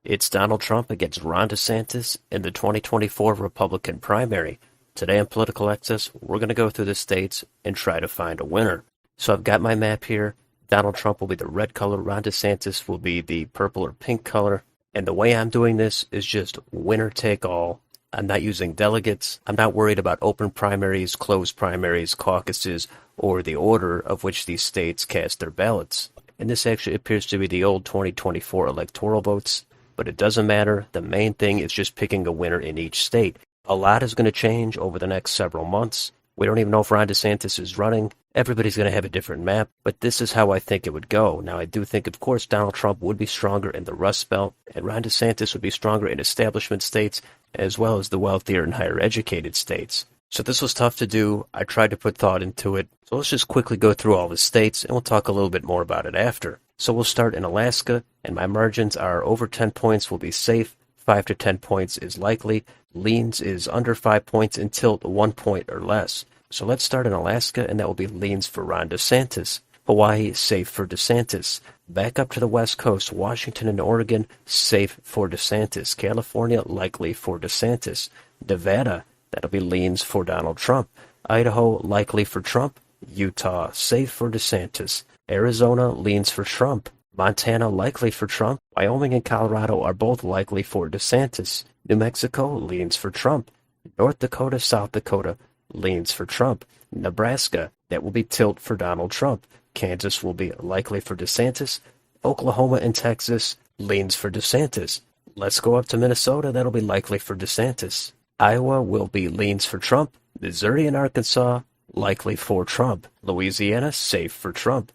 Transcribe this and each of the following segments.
It's Donald Trump against Ron DeSantis in the 2024 Republican primary. Today on Political Access, we're going to go through the states and try to find a winner. So I've got my map here. Donald Trump will be the red color, Ron DeSantis will be the purple or pink color. And the way I'm doing this is just winner take all. I'm not using delegates. I'm not worried about open primaries, closed primaries, caucuses, or the order of which these states cast their ballots. And this actually appears to be the old 2024 electoral votes. But it doesn't matter. The main thing is just picking a winner in each state. A lot is going to change over the next several months. We don't even know if Ron DeSantis is running. Everybody's going to have a different map, but this is how I think it would go. Now, I do think, of course, Donald Trump would be stronger in the Rust Belt, and Ron DeSantis would be stronger in establishment states, as well as the wealthier and higher educated states. So this was tough to do. I tried to put thought into it. So let's just quickly go through all the states, and we'll talk a little bit more about it after. So we'll start in Alaska, and my margins are over 10 points will be safe, 5 to 10 points is likely, leans is under 5 points, and tilt 1 point or less. So let's start in Alaska, and that will be leans for Ron DeSantis. Hawaii, safe for DeSantis. Back up to the West Coast, Washington and Oregon, safe for DeSantis. California, likely for DeSantis. Nevada, that'll be leans for Donald Trump. Idaho, likely for Trump. Utah, safe for DeSantis. Arizona, leans for Trump. Montana, likely for Trump. Wyoming and Colorado are both likely for DeSantis. New Mexico, leans for Trump. North Dakota, South Dakota, leans for Trump. Nebraska, that will be tilt for Donald Trump. Kansas will be likely for DeSantis. Oklahoma and Texas, leans for DeSantis. Let's go up to Minnesota, that'll be likely for DeSantis. Iowa will be leans for Trump. Missouri and Arkansas, likely for Trump. Louisiana, safe for Trump.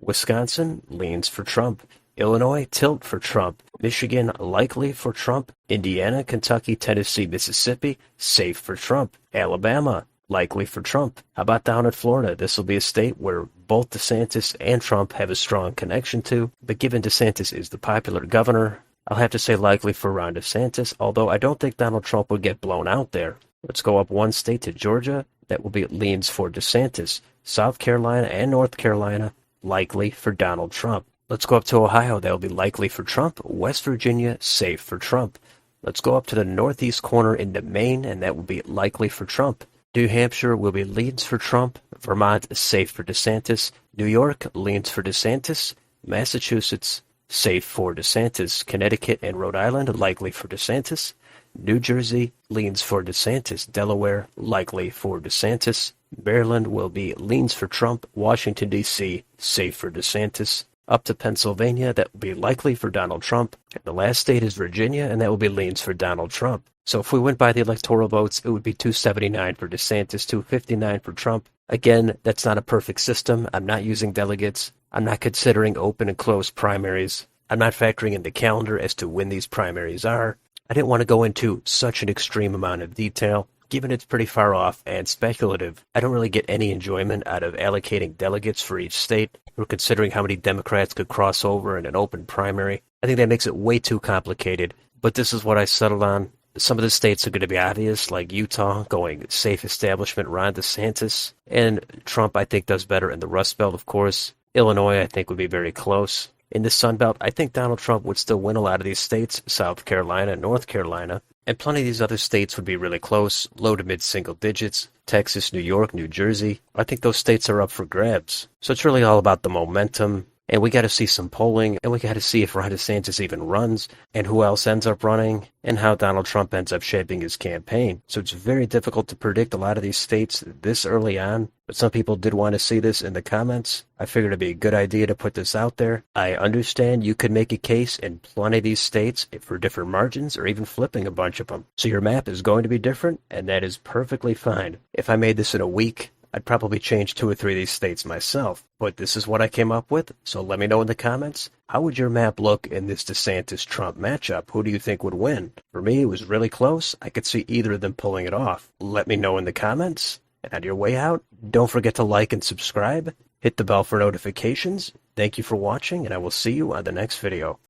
Wisconsin, leans for Trump. Illinois, tilt for Trump. Michigan, likely for Trump. Indiana, Kentucky, Tennessee, Mississippi, safe for Trump. Alabama, likely for Trump. How about down in Florida? This will be a state where both DeSantis and Trump have a strong connection to, but given DeSantis is the popular governor, I'll have to say likely for Ron DeSantis, although I don't think Donald Trump would get blown out there. Let's go up one state to Georgia. That will be leans for DeSantis. South Carolina and North Carolina, likely for Donald Trump. Let's go up to Ohio. That will be likely for Trump. West Virginia, safe for Trump. Let's go up to the northeast corner into Maine, and that will be likely for Trump. New Hampshire will be leans for Trump. Vermont, safe for DeSantis. New York, leans for DeSantis. Massachusetts, safe for DeSantis. Connecticut and Rhode Island, likely for DeSantis. New Jersey, leans for DeSantis. Delaware, likely for DeSantis. Maryland will be leans for Trump. Washington, D.C., safe for DeSantis. Up to Pennsylvania, that will be likely for Donald Trump. And the last state is Virginia, and that will be leans for Donald Trump. So if we went by the electoral votes, it would be 279 for DeSantis, 259 for Trump. Again, that's not a perfect system. I'm not using delegates. I'm not considering open and closed primaries. I'm not factoring in the calendar as to when these primaries are. I didn't want to go into such an extreme amount of detail. Given it's pretty far off and speculative, I don't really get any enjoyment out of allocating delegates for each state or considering how many Democrats could cross over in an open primary. I think that makes it way too complicated, but this is what I settled on. Some of the states are going to be obvious, like Utah going safe establishment, Ron DeSantis, and Trump I think does better in the Rust Belt, of course. Illinois I think would be very close. In the Sun Belt, I think Donald Trump would still win a lot of these states, South Carolina, North Carolina, and plenty of these other states would be really close, low to mid-single digits. Texas, New York, New Jersey, I think those states are up for grabs. So it's really all about the momentum, and we got to see some polling, and we got to see if Ron DeSantis even runs, and who else ends up running, and how Donald Trump ends up shaping his campaign. So it's very difficult to predict a lot of these states this early on, but some people did want to see this in the comments. I figured it'd be a good idea to put this out there. I understand you could make a case in plenty of these states for different margins or even flipping a bunch of them. So your map is going to be different, and that is perfectly fine. If I made this in a week, I'd probably change 2 or 3 of these states myself, but this is what I came up with, so let me know in the comments. How would your map look in this DeSantis-Trump matchup? Who do you think would win? For me, it was really close. I could see either of them pulling it off. Let me know in the comments. And on your way out, don't forget to like and subscribe. Hit the bell for notifications. Thank you for watching, and I will see you on the next video.